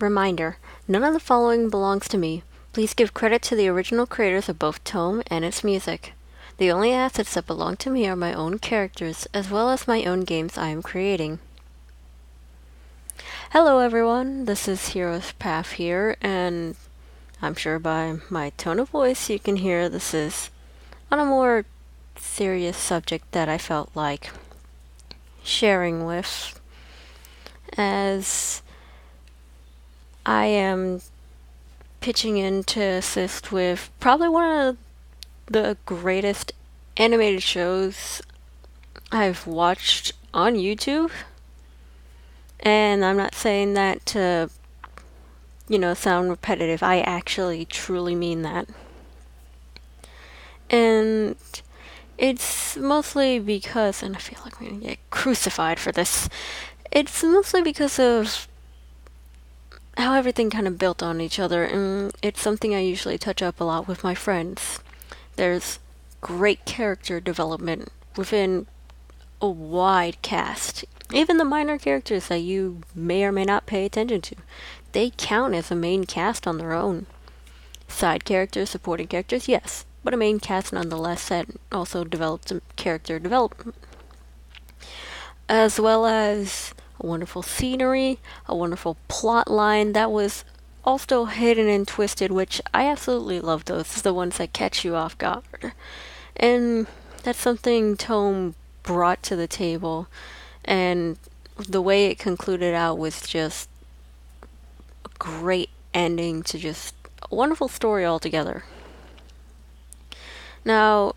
Reminder, none of the following belongs to me. Please give credit to the original creators of both Tome and its music. The only assets that belong to me are my own characters, as well as my own games I am creating. Hello everyone, this is Hero's Path here, and I'm sure by my tone of voice you can hear this is on a more serious subject that I felt like sharing with, as I am pitching in to assist with probably one of the greatest animated shows I've watched on YouTube. And I'm not saying that to, sound repetitive. I actually truly mean that. And it's mostly because, and I feel like I'm gonna get crucified for this, it's mostly because of how everything kind of built on each other, and it's something I usually touch up a lot with my friends. There's great character development within a wide cast. Even the minor characters that you may or may not pay attention to, they count as a main cast on their own. Side characters, supporting characters, yes, but a main cast nonetheless that also develops some character development. As well as a wonderful scenery, a wonderful plot line that was also hidden and twisted, which I absolutely love those, the ones that catch you off guard. And that's something Tome brought to the table, and the way it concluded out was just a great ending to just a wonderful story altogether. Now,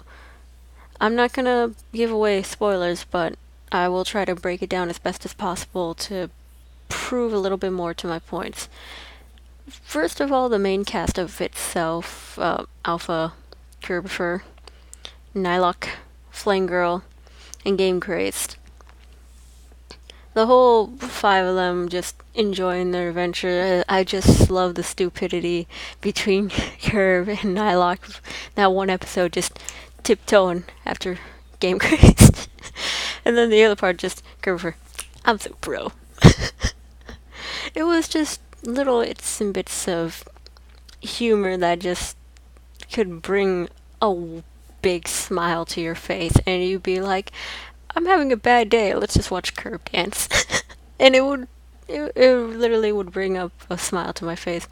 I'm not gonna give away spoilers, but I will try to break it down as best as possible to prove a little bit more to my points. First of all, the main cast of itself, Alpha, Kerbifer, Nylok, Flame Girl, and Game Crazed. The whole five of them just enjoying their adventure. I just love the stupidity between Curb and Nylok. That one episode just tiptoeing after Game Crazed. And then the other part just Kerbifer, I'm so pro. It was just little bits and bits of humor that just could bring a big smile to your face, and you'd be like, I'm having a bad day, let's just watch Curb dance. And it literally would bring up a smile to my face.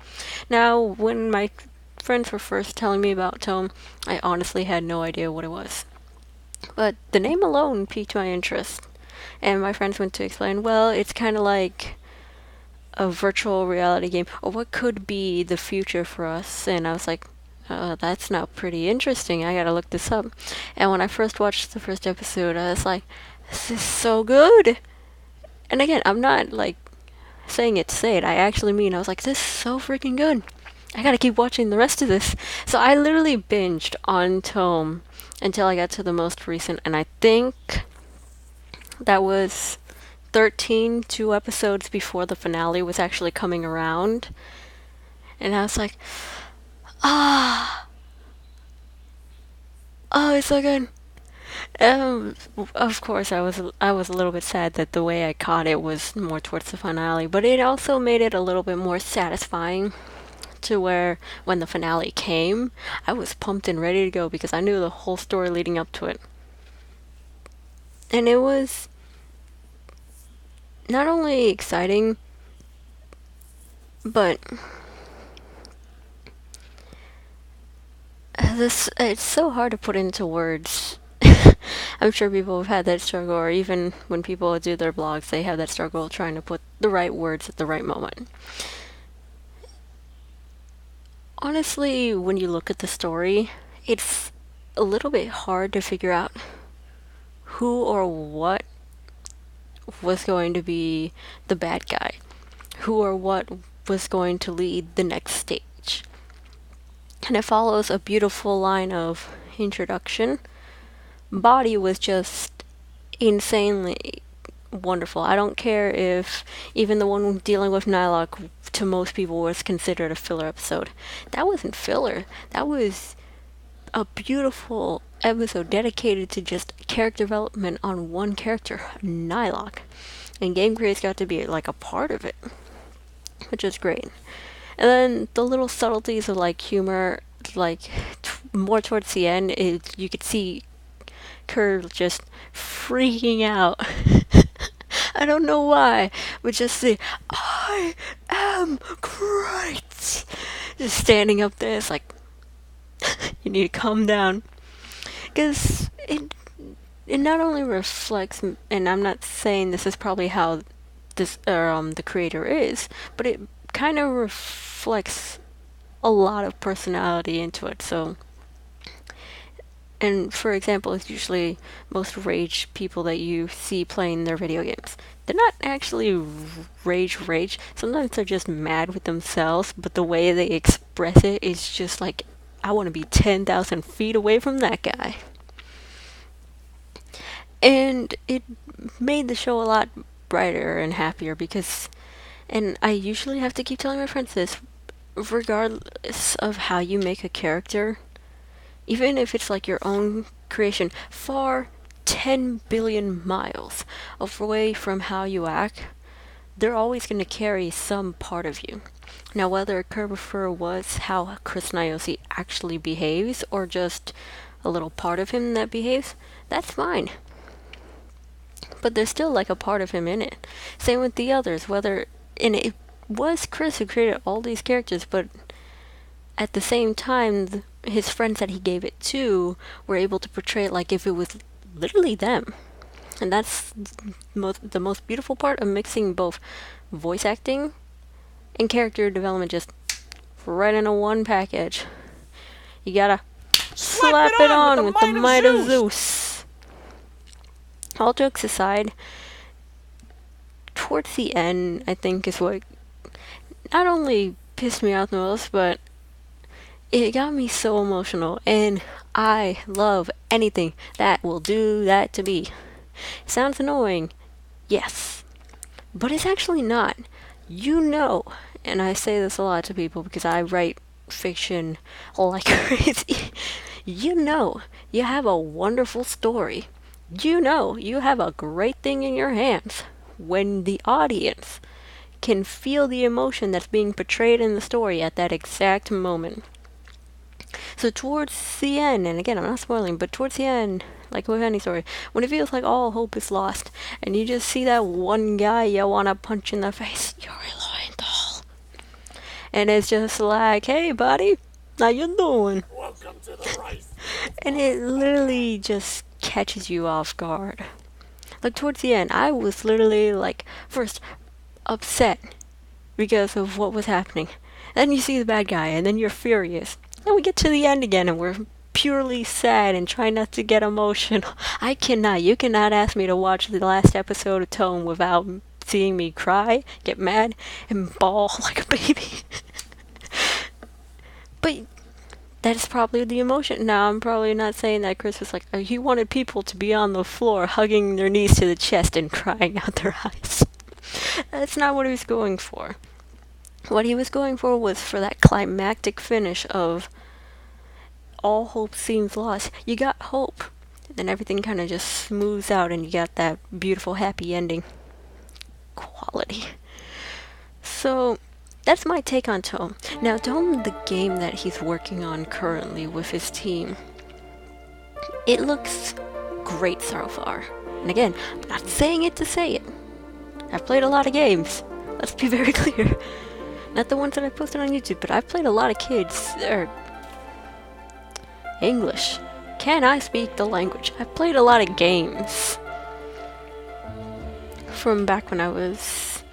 Now, when my friends were first telling me about Tome, I honestly had no idea what it was. But the name alone piqued my interest. And my friends went to explain, well, it's kind of like a virtual reality game, or what could be the future for us. And I was like, that's now pretty interesting. I gotta look this up. And when I first watched the first episode, I was like, this is so good. And again, I'm not like saying it to say it. I actually mean, I was like, this is so freaking good. I gotta keep watching the rest of this. So I literally binged on Tome until I got to the most recent, and I think that was 13, 2 episodes before the finale was actually coming around. And I was like, ah, oh, it's so good. Of course, I was a little bit sad that the way I caught it was more towards the finale, but it also made it a little bit more satisfying to where when the finale came, I was pumped and ready to go because I knew the whole story leading up to it. And it was not only exciting, but it's so hard to put into words. I'm sure people have had that struggle, or even when people do their blogs, they have that struggle trying to put the right words at the right moment. Honestly, when you look at the story, it's a little bit hard to figure out who or what was going to be the bad guy, who or what was going to lead the next stage. And it follows a beautiful line of introduction. Body was just insanely wonderful. I don't care if even the one dealing with Nylok to most people was considered a filler episode. That wasn't filler. That was a beautiful episode dedicated to just character development on one character, Nylok. And Game Craze got to be like a part of it. which is great. And then the little subtleties of like humor, like more towards the end, you could see Kerr just freaking out. I don't know why, but just the I am great. Just standing up there, it's like you need to calm down, because it not only reflects, and I'm not saying this is probably how the creator is, but it kind of reflects a lot of personality into it. So, and for example, it's usually most rage people that you see playing their video games. They're not actually rage. Sometimes they're just mad with themselves, but the way they express it is just like, I want to be 10,000 feet away from that guy. And it made the show a lot brighter and happier because, and I usually have to keep telling my friends this, regardless of how you make a character, even if it's like your own creation, far 10 billion miles away from how you act, they're always going to carry some part of you. Now, whether Kerber was how Chris Niosi actually behaves or just a little part of him that behaves, that's fine. But there's still like a part of him in it. Same with the others, and it was Chris who created all these characters, but at the same time, his friends that he gave it to were able to portray it like if it was literally them. And that's the most beautiful part of mixing both voice acting and character development just right in a one package. You gotta slap it on with the might of Zeus. All jokes aside, towards the end, I think is what not only pissed me off the most, but it got me so emotional, and I love anything that will do that to me. Sounds annoying, yes, but it's actually not. You know, and I say this a lot to people because I write fiction like crazy. You know, you have a wonderful story. You know, you have a great thing in your hands when the audience can feel the emotion that's being portrayed in the story at that exact moment. So towards the end, and again, I'm not spoiling, but towards the end, like with any story, when it feels like all hope is lost, and you just see that one guy you want to punch in the face, you're Lowenthal. And it's just like, hey buddy, how you doing? Welcome to the rice. And it literally just catches you off guard. Like towards the end, I was literally like, first, upset because of what was happening. Then you see the bad guy, and then you're furious. Then we get to the end again, and we're purely sad and try not to get emotional. You cannot ask me to watch the last episode of TOME without seeing me cry, get mad, and bawl like a baby. But that's probably the emotion. Now, I'm probably not saying that Chris was like, he wanted people to be on the floor, hugging their knees to the chest and crying out their eyes. That's not what he was going for. What he was going for was for that climactic finish of all hope seems lost. You got hope. Then everything kind of just smooths out and you got that beautiful happy ending quality. So that's my take on TOME. Now, TOME, the game that he's working on currently with his team, it looks great so far. And again, I'm not saying it to say it. I've played a lot of games. Let's be very clear. Not the ones that I posted on YouTube, but I've played a lot of English. Can I speak the language? I've played a lot of games from back when I was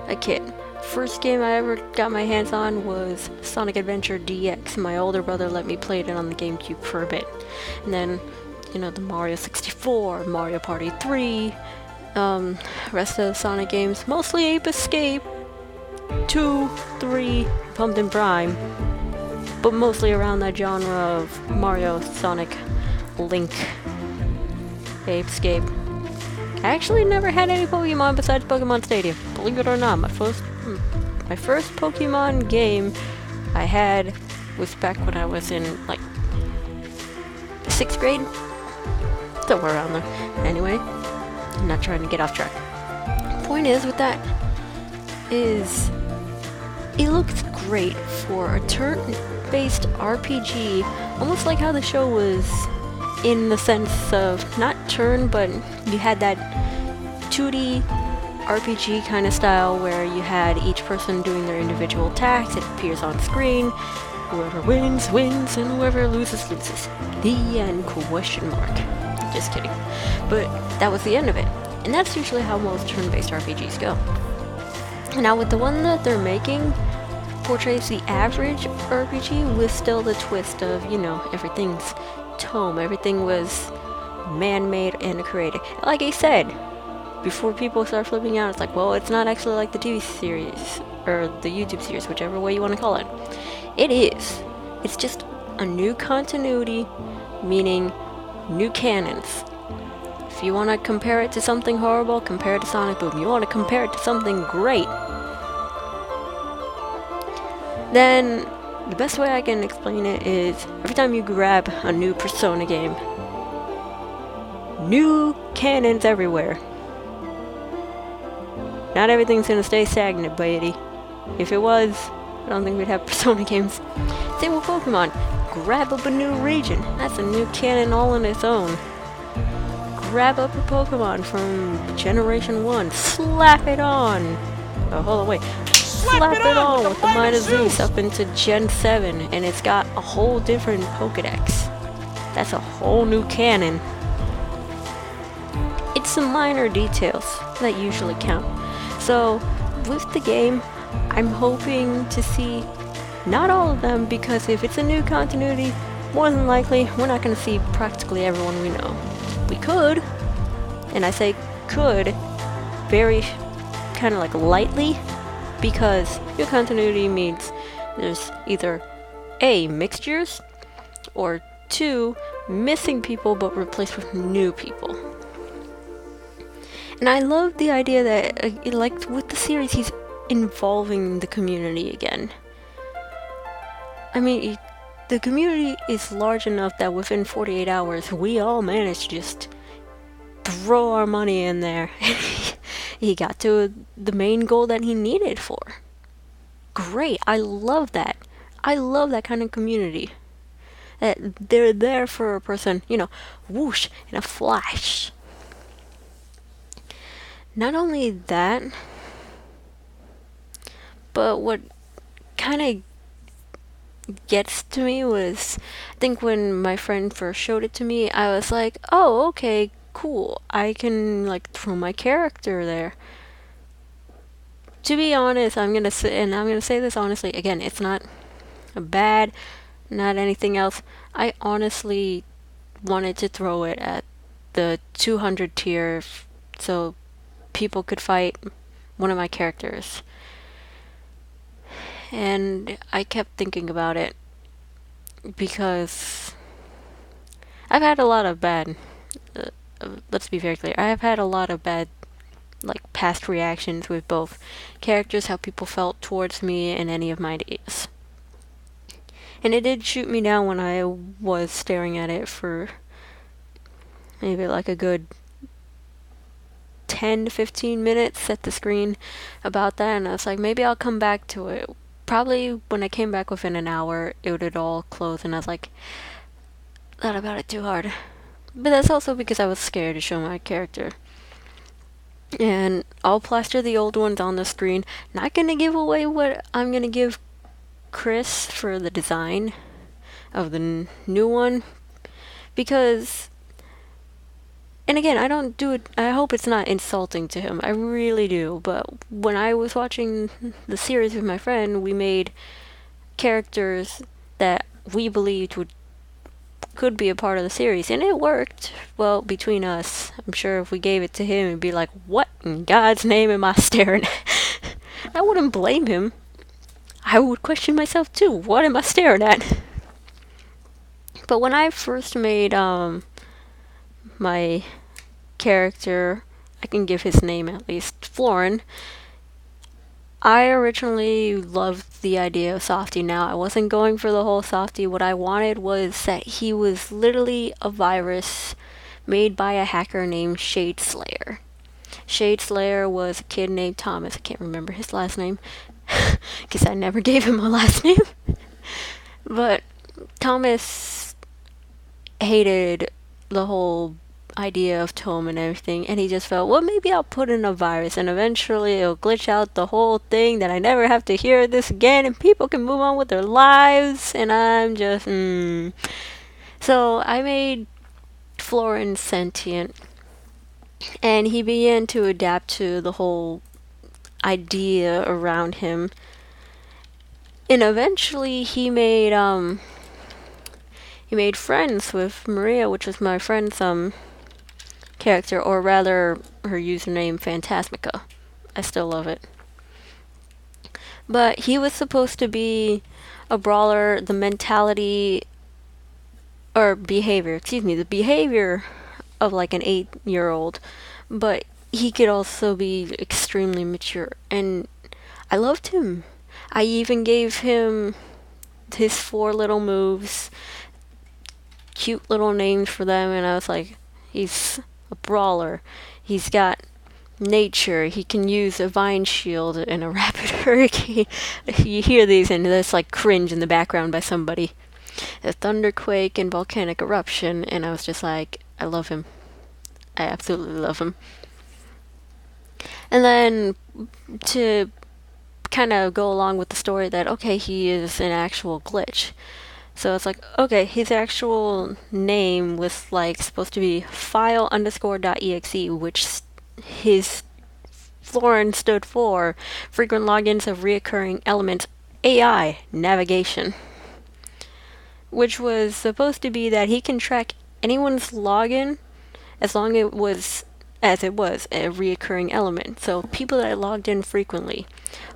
a kid. First game I ever got my hands on was Sonic Adventure DX. My older brother let me play it on the GameCube for a bit. And then, the Mario 64, Mario Party 3, rest of the Sonic games, mostly Ape Escape, 2, 3, Pumpkin Prime, but mostly around that genre of Mario, Sonic, Link, Ape Escape. I actually never had any Pokemon besides Pokemon Stadium. Believe it or not, my first Pokemon game I had was back when I was in, 6th grade? Somewhere around there. Anyway, I'm not trying to get off track. Point is with that is it looks great for a turn-based RPG, almost like how the show was in the sense of not turn, but you had that 2D RPG kind of style where you had each person doing their individual attacks. It appears on screen. Whoever wins, wins, and whoever loses, loses. The end, question mark. Just kidding. But that was the end of it. And that's usually how most turn-based RPGs go. Now with the one that they're making, portrays the average RPG with still the twist of, everything's TOME. Everything was man-made and created. Like I said, before people start flipping out, it's like, well, it's not actually like the TV series, or the YouTube series, whichever way you want to call it. It is. It's just a new continuity, meaning new canons. If you want to compare it to something horrible, compare it to Sonic Boom. You want to compare it to something great, then the best way I can explain it is every time you grab a new Persona game, new canons everywhere. Not everything's gonna stay stagnant, baby. If it was, I don't think we'd have Persona games. Same with Pokemon. Grab up a new region. That's a new canon all on its own. Grab up a Pokemon from Generation 1. Slap it on. Oh, hold on, wait. Slap it on with the Might of Zeus up into Gen 7, and it's got a whole different Pokedex. That's a whole new canon. It's the minor details that usually count. So, with the game, I'm hoping to see not all of them, because if it's a new continuity, more than likely, we're not going to see practically everyone we know. We could, and I say could, very kind of like lightly, because new continuity means there's either A, mixtures, or 2, missing people but replaced with new people. And I love the idea that, like with the series, he's involving the community again. I mean, the community is large enough that within 48 hours, we all managed to just throw our money in there. He got to the main goal that he needed for. Great, I love that. I love that kind of community. That they're there for a person, whoosh, in a flash. Not only that, but what kind of gets to me was, I think when my friend first showed it to me, I was like, oh, okay, cool. I can, throw my character there. To be honest, I'm gonna say this honestly, again, it's not bad, not anything else. I honestly wanted to throw it at the 200 tier, so people could fight one of my characters. And I kept thinking about it because I've had a lot of bad, let's be very clear, I have had a lot of bad, past reactions with both characters, how people felt towards me, and any of my ideas. And it did shoot me down when I was staring at it for maybe a good 10 to 15 minutes at the screen about that, and I was like, maybe I'll come back to it. Probably when I came back within an hour, it would all close, and I was like, thought about it too hard. But that's also because I was scared to show my character. And I'll plaster the old ones on the screen. Not gonna give away what I'm gonna give Chris for the design of the new one, because, and again, I don't do it, I hope it's not insulting to him, I really do, but when I was watching the series with my friend, we made characters that we believed could be a part of the series, and it worked well between us. I'm sure if we gave it to him, he'd be like, what in God's name am I staring at? I wouldn't blame him. I would question myself too. What am I staring at? But when I first made my character, I can give his name at least, Florin, I originally loved the idea of Softy. Now, I wasn't going for the whole Softy. What I wanted was that he was literally a virus made by a hacker named Shade Slayer. Shade Slayer was a kid named Thomas. I can't remember his last name. because I never gave him a last name. But Thomas hated the whole idea of Tome and everything, and he just felt, well, maybe I'll put in a virus and eventually it'll glitch out the whole thing, that I never have to hear this again and people can move on with their lives. And I'm just So I made Florin sentient, and he began to adapt to the whole idea around him. And eventually he made friends with Maria, which was my friend's character, or rather her username Phantasmica. I still love it. But he was supposed to be a brawler, the mentality or behavior, the behavior of like an 8-year-old, but he could also be extremely mature, and I loved him. I even gave him his 4 little moves, cute little names for them, and I was like, he's a brawler. He's got nature. He can use a vine shield and a rapid hurricane. You hear these and there's like cringe in the background by somebody. A thunderquake and volcanic eruption, and I was just like, I love him. I absolutely love him. And then to kind of go along with the story that, okay, he is an actual glitch. So it's like, okay, his actual name was like supposed to be file _.exe, which his Florin stood for frequent logins of reoccurring elements AI navigation, which was supposed to be that he can track anyone's login as long as it was a reoccurring element. So people that logged in frequently,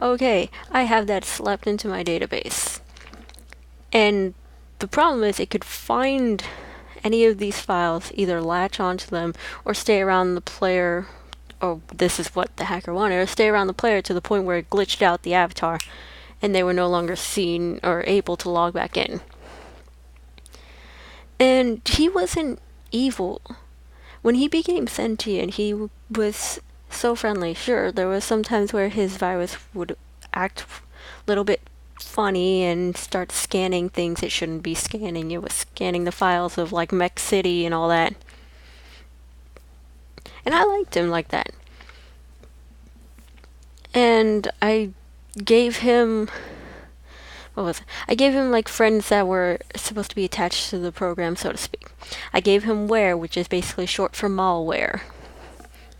okay, I have that slapped into my database. And the problem is it could find any of these files, either latch onto them or stay around the player, or this is what the hacker wanted, or stay around the player to the point where it glitched out the avatar and they were no longer seen or able to log back in. And he wasn't evil. When he became sentient, he was so friendly. Sure, there was some times where his virus would act a little bit funny and start scanning things it shouldn't be scanning. It was scanning the files of like Mech City and all that. And I liked him like that. And I gave him I gave him like friends that were supposed to be attached to the program, so to speak. I gave him Ware, which is basically short for malware.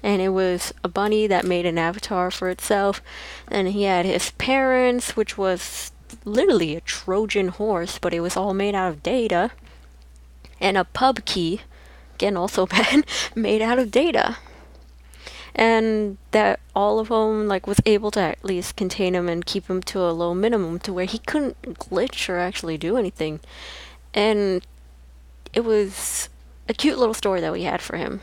And it was a bunny that made an avatar for itself. And he had his parents, which was literally a Trojan horse, but it was all made out of data. And a pub key, again also bad, made out of data. And that all of them like was able to at least contain him and keep him to a low minimum to where he couldn't glitch or actually do anything. And it was a cute little story that we had for him.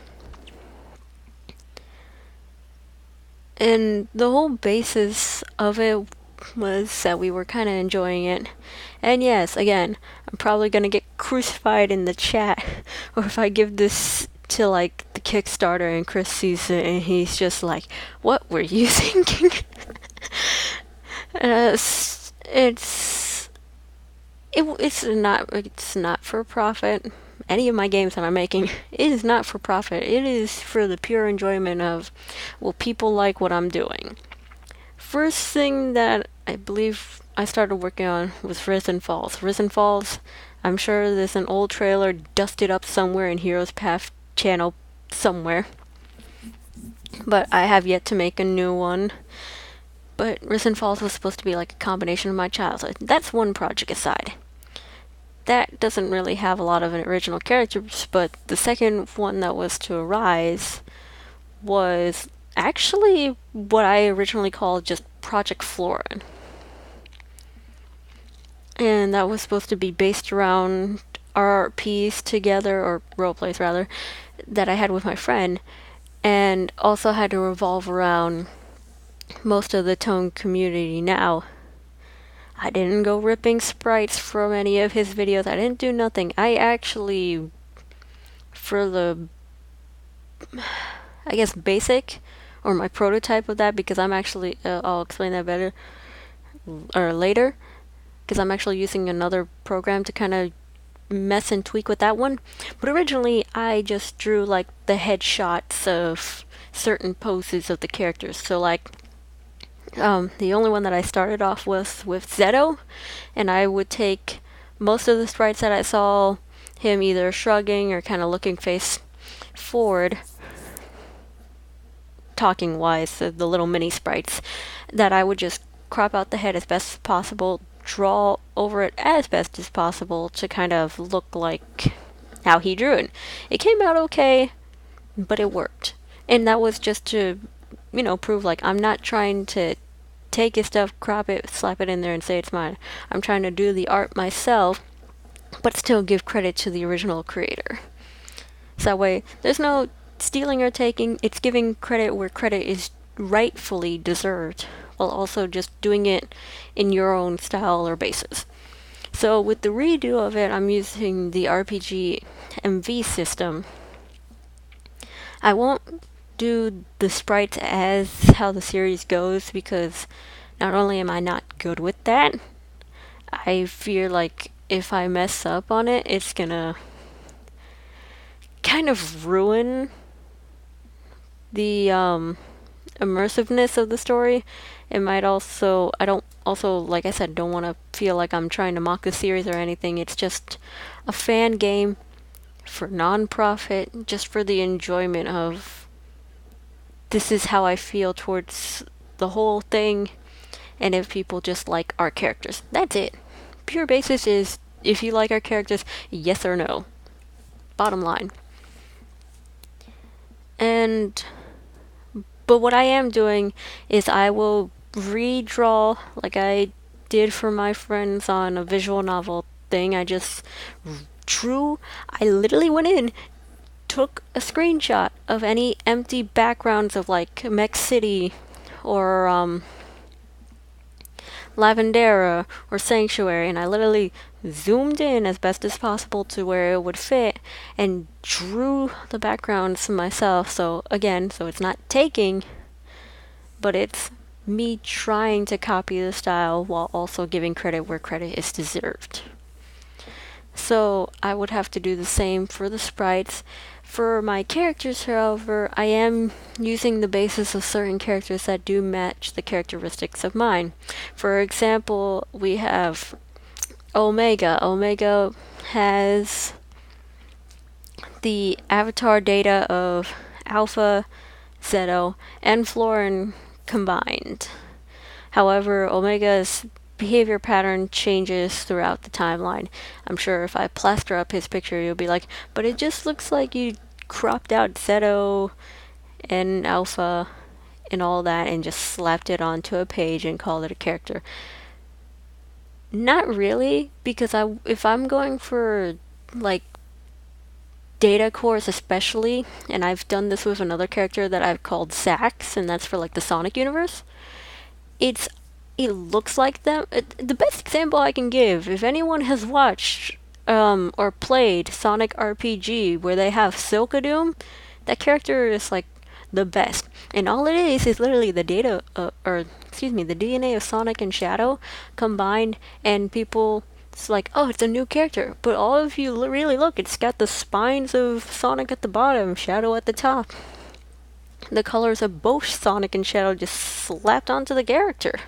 And the whole basis of it was that we were kind of enjoying it. And yes, again, I'm probably going to get crucified in the chat, or if I give this to like the Kickstarter and Chris sees it and he's just like, what were you thinking? It's not for profit. Any of my games that I'm making, it is not for profit. It is for the pure enjoyment of, will people like what I'm doing? First thing that I believe I started working on was Risen Falls. Risen Falls, I'm sure there's an old trailer dusted up somewhere in Heroes Path channel somewhere. But I have yet to make a new one. But Risen Falls was supposed to be like a combination of my childhood. That's one project aside. That doesn't really have a lot of original characters, but the second one that was to arise was actually what I originally called just Project Florin. And that was supposed to be based around RPs together, or roleplays rather, that I had with my friend, and also had to revolve around most of the TOME community. Now, I didn't go ripping sprites from any of his videos. I didn't do nothing. I actually, for the, I guess, basic, or my prototype of that, because I'm actually, I'll explain that better. or later, because I'm actually using another program to kind of mess and tweak with that one. But originally, I just drew like the headshots of certain poses of the characters. So like, the only one that I started off with Zeto, and I would take most of the sprites that I saw him either shrugging or kind of looking face forward, talking wise, the little mini sprites, that I would just crop out the head as best as possible, draw over it as best as possible to kind of look like how he drew it. It came out okay, but it worked. And that was just to, prove like I'm not trying to take his stuff, crop it, slap it in there, and say it's mine. I'm trying to do the art myself, but still give credit to the original creator. So that way, there's no stealing or taking. It's giving credit where credit is rightfully deserved, while also just doing it in your own style or basis. So with the redo of it, I'm using the RPG MV system. I won't do the sprites as how the series goes, because not only am I not good with that, I fear like if I mess up on it, it's gonna kind of ruin the immersiveness of the story. It might also, I don't also, like I said, don't want to feel like I'm trying to mock the series or anything. It's just a fan game for non-profit, just for the enjoyment of this is how I feel towards the whole thing, and if people just like our characters. That's it. Pure basis is if you like our characters, yes or no. Bottom line. But what I am doing is I will redraw like I did for my friends on a visual novel thing. I just drew, I literally went in, took a screenshot of any empty backgrounds of like Mech City or Lavendera or Sanctuary, and I literally zoomed in as best as possible to where it would fit and drew the backgrounds myself. So again, so it's not taking, but it's me trying to copy the style while also giving credit where credit is deserved. So I would have to do the same for the sprites. For my characters, however, I am using the basis of certain characters that do match the characteristics of mine. For example, we have Omega. Omega has the avatar data of Alpha, Zeto, and Florin combined. However, Omega's behavior pattern changes throughout the timeline. I'm sure if I plaster up his picture, you'll be like, but it just looks like you cropped out Zeto and Alpha and all that and just slapped it onto a page and called it a character. Not really, because if I'm going for like data cores especially, and I've done this with another character that I've called Sax, and that's for like the Sonic universe, it looks like them. The best example I can give, if anyone has watched or played Sonic RPG where they have Silkadoom, that character is like the best. And all it is literally the data, the DNA of Sonic and Shadow combined, and people, it's like, oh, it's a new character. But all if you really look, it's got the spines of Sonic at the bottom, Shadow at the top. The colors of both Sonic and Shadow just slapped onto the character.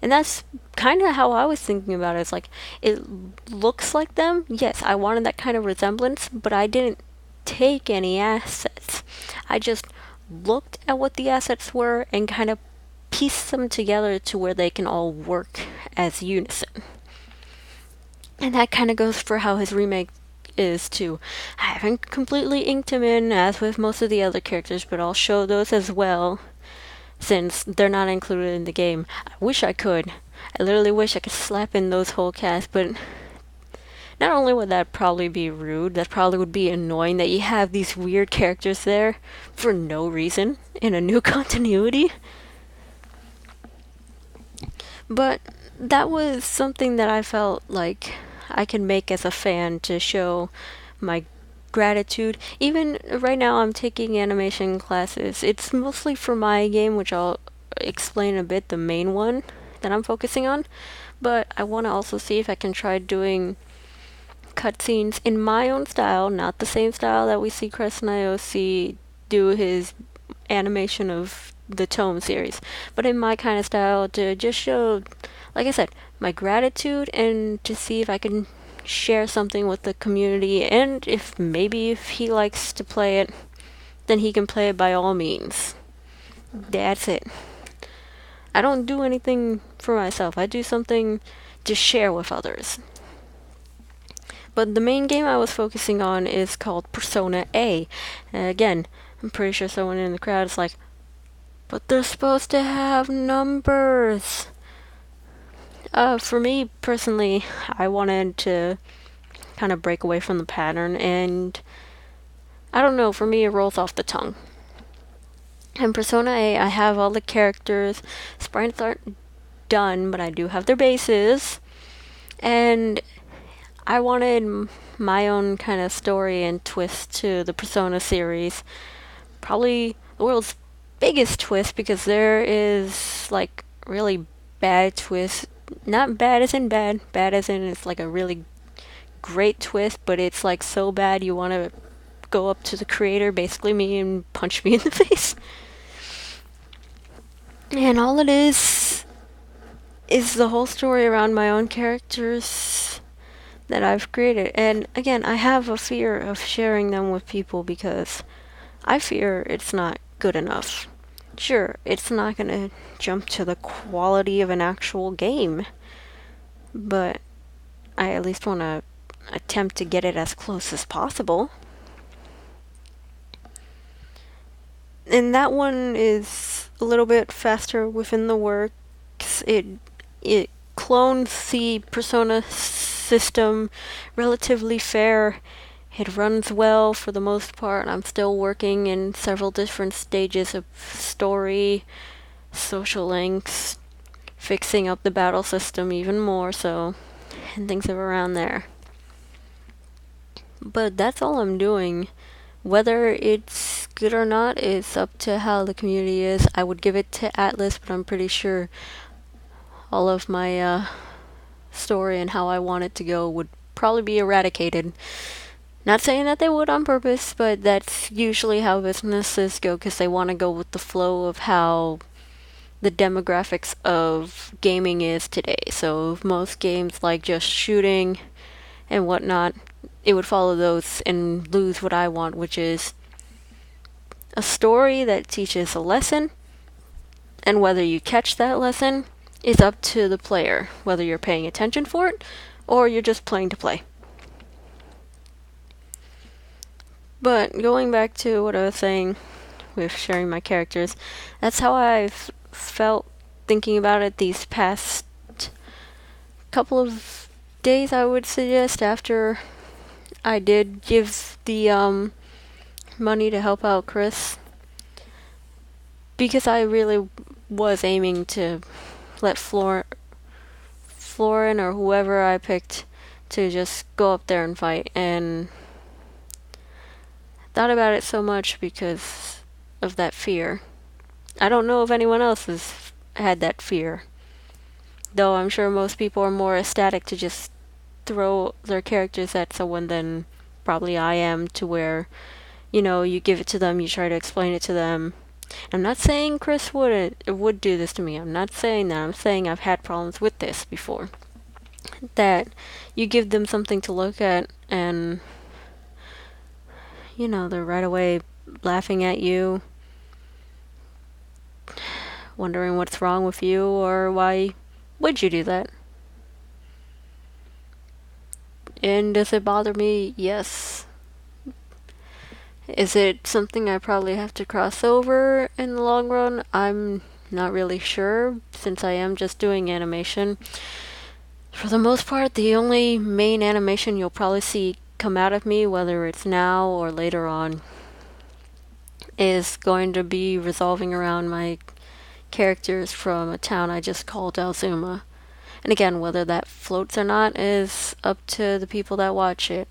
And that's kind of how I was thinking about it. It's like, it looks like them. Yes, I wanted that kind of resemblance, but I didn't take any assets. I just looked at what the assets were and kind of pieced them together to where they can all work as unison. And that kind of goes for how his remake is too. I haven't completely inked him in as with most of the other characters, but I'll show those as well, since they're not included in the game. I wish I could. I literally wish I could slap in those whole cast, but not only would that probably be rude, that probably would be annoying that you have these weird characters there for no reason in a new continuity. But that was something that I felt like I can make as a fan to show my gratitude. Even right now I'm taking animation classes. It's mostly for my game, which I'll explain a bit, the main one, that I'm focusing on, but I want to also see if I can try doing cutscenes in my own style, not the same style that we see Chris and IOC do his animation of the Tome series, but in my kind of style to just show, like I said, my gratitude and to see if I can share something with the community, and if he likes to play it, then he can play it by all means. That's it. I don't do anything for myself. I do something to share with others. But the main game I was focusing on is called Persona A. Again, I'm pretty sure someone in the crowd is like, but they're supposed to have numbers. For me personally, I wanted to kind of break away from the pattern, and I don't know, for me it rolls off the tongue. In Persona A, I have all the characters. Sprites aren't done, but I do have their bases. And I wanted my own kind of story and twist to the Persona series. Probably the world's biggest twist, because there is like really bad twist. Not bad as in bad as in it's like a really great twist, but it's like so bad you want to go up to the creator, basically me, and punch me in the face. And all it is the whole story around my own characters that I've created. And again, I have a fear of sharing them with people because I fear it's not good enough. Sure, it's not gonna jump to the quality of an actual game, but I at least want to attempt to get it as close as possible. And that one is a little bit faster within the works. It clones the Persona system, relatively fair. It runs well for the most part. I'm still working in several different stages of story, social links, fixing up the battle system even more so, and things around there. But that's all I'm doing. Whether it's good or not is up to how the community is. I would give it to Atlas, but I'm pretty sure all of my story and how I want it to go would probably be eradicated. Not saying that they would on purpose, but that's usually how businesses go, because they want to go with the flow of how the demographics of gaming is today. So if most games like just shooting and whatnot, it would follow those and lose what I want, which is a story that teaches a lesson, and whether you catch that lesson is up to the player, whether you're paying attention for it or you're just playing to play. But going back to what I was saying with sharing my characters, that's how I've felt thinking about it these past couple of days, I would suggest, after I did give the money to help out Chris, because I really was aiming to let Florin or whoever I picked to just go up there and fight, and thought about it so much because of that fear. I don't know if anyone else has had that fear, though I'm sure most people are more ecstatic to just throw their characters at someone than probably I am, to where, you give it to them, you try to explain it to them. I'm not saying Chris would do this to me. I'm not saying that. I'm saying I've had problems with this before. That you give them something to look at, and they're right away laughing at you, wondering what's wrong with you or why would you do that. And does it bother me? Yes. Is it something I probably have to cross over in the long run? I'm not really sure, since I am just doing animation. For the most part, the only main animation you'll probably see come out of me, whether it's now or later on, is going to be revolving around my characters from a town I just called Alzuma. And again, whether that floats or not is up to the people that watch it.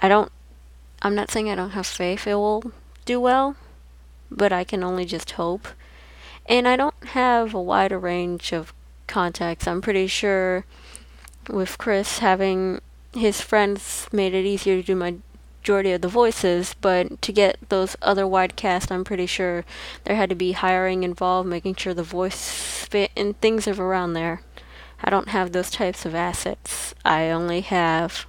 I'm not saying I don't have faith it will do well, but I can only just hope. And I don't have a wider range of context. I'm pretty sure with Chris having his friends made it easier to do majority of the voices, but to get those other wide cast, I'm pretty sure there had to be hiring involved, making sure the voice fit and things are around there. I don't have those types of assets. I only have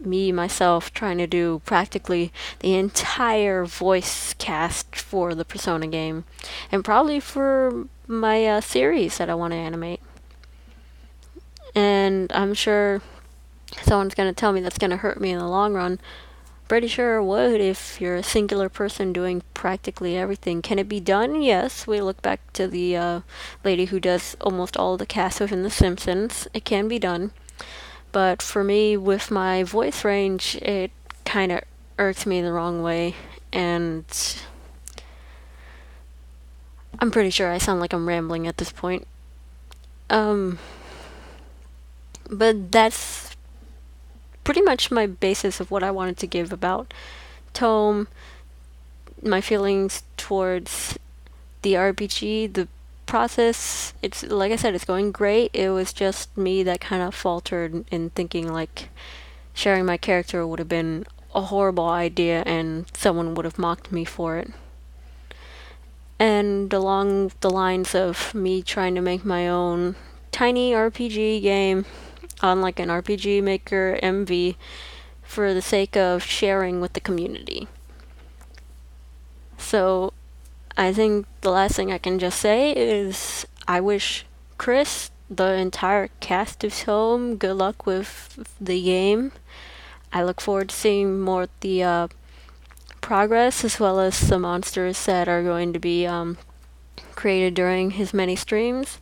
me, myself, trying to do practically the entire voice cast for the Persona game, and probably for my series that I want to animate. And I'm sure someone's going to tell me that's going to hurt me in the long run. Pretty sure it would if you're a singular person doing practically everything. Can it be done? Yes. We look back to the lady who does almost all of the cast within The Simpsons. It can be done. But for me, with my voice range, it kind of irks me the wrong way. And I'm pretty sure I sound like I'm rambling at this point. But that's pretty much my basis of what I wanted to give about Tome, my feelings towards the RPG, the process. It's like I said, it's going great. It was just me that kind of faltered in thinking like sharing my character would have been a horrible idea and someone would have mocked me for it. And along the lines of me trying to make my own tiny RPG game on like an RPG Maker MV for the sake of sharing with the community. So I think the last thing I can just say is I wish Chris, the entire cast of Tome, good luck with the game. I look forward to seeing more of the progress as well as the monsters that are going to be created during his many streams.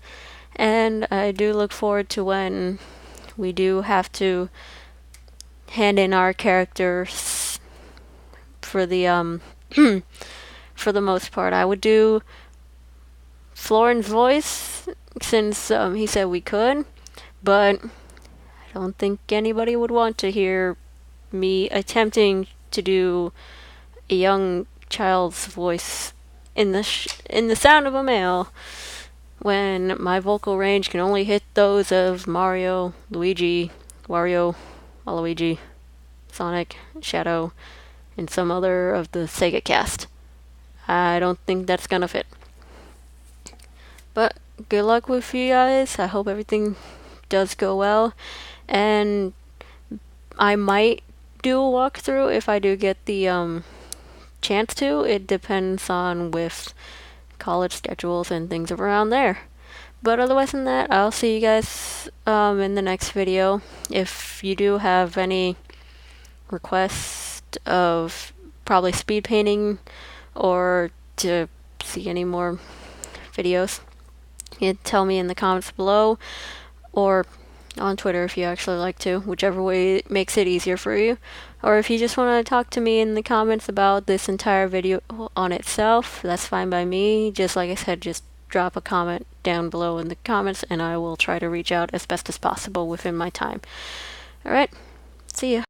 And I do look forward to when we do have to hand in our characters for the for the most part. I would do Florin's voice since he said we could, but I don't think anybody would want to hear me attempting to do a young child's voice in the sound of a male when my vocal range can only hit those of Mario, Luigi, Wario, Waluigi, Sonic, Shadow, and some other of the Sega cast. I don't think that's gonna fit. But good luck with you guys. I hope everything does go well. And I might do a walkthrough if I do get the chance to. It depends on with college schedules and things around there. But otherwise than that, I'll see you guys in the next video. If you do have any requests of probably speed painting or to see any more videos, you can tell me in the comments below or on Twitter if you actually like to, whichever way makes it easier for you. Or if you just want to talk to me in the comments about this entire video on itself, that's fine by me. Just like I said, just drop a comment down below in the comments and I will try to reach out as best as possible within my time. Alright, see ya.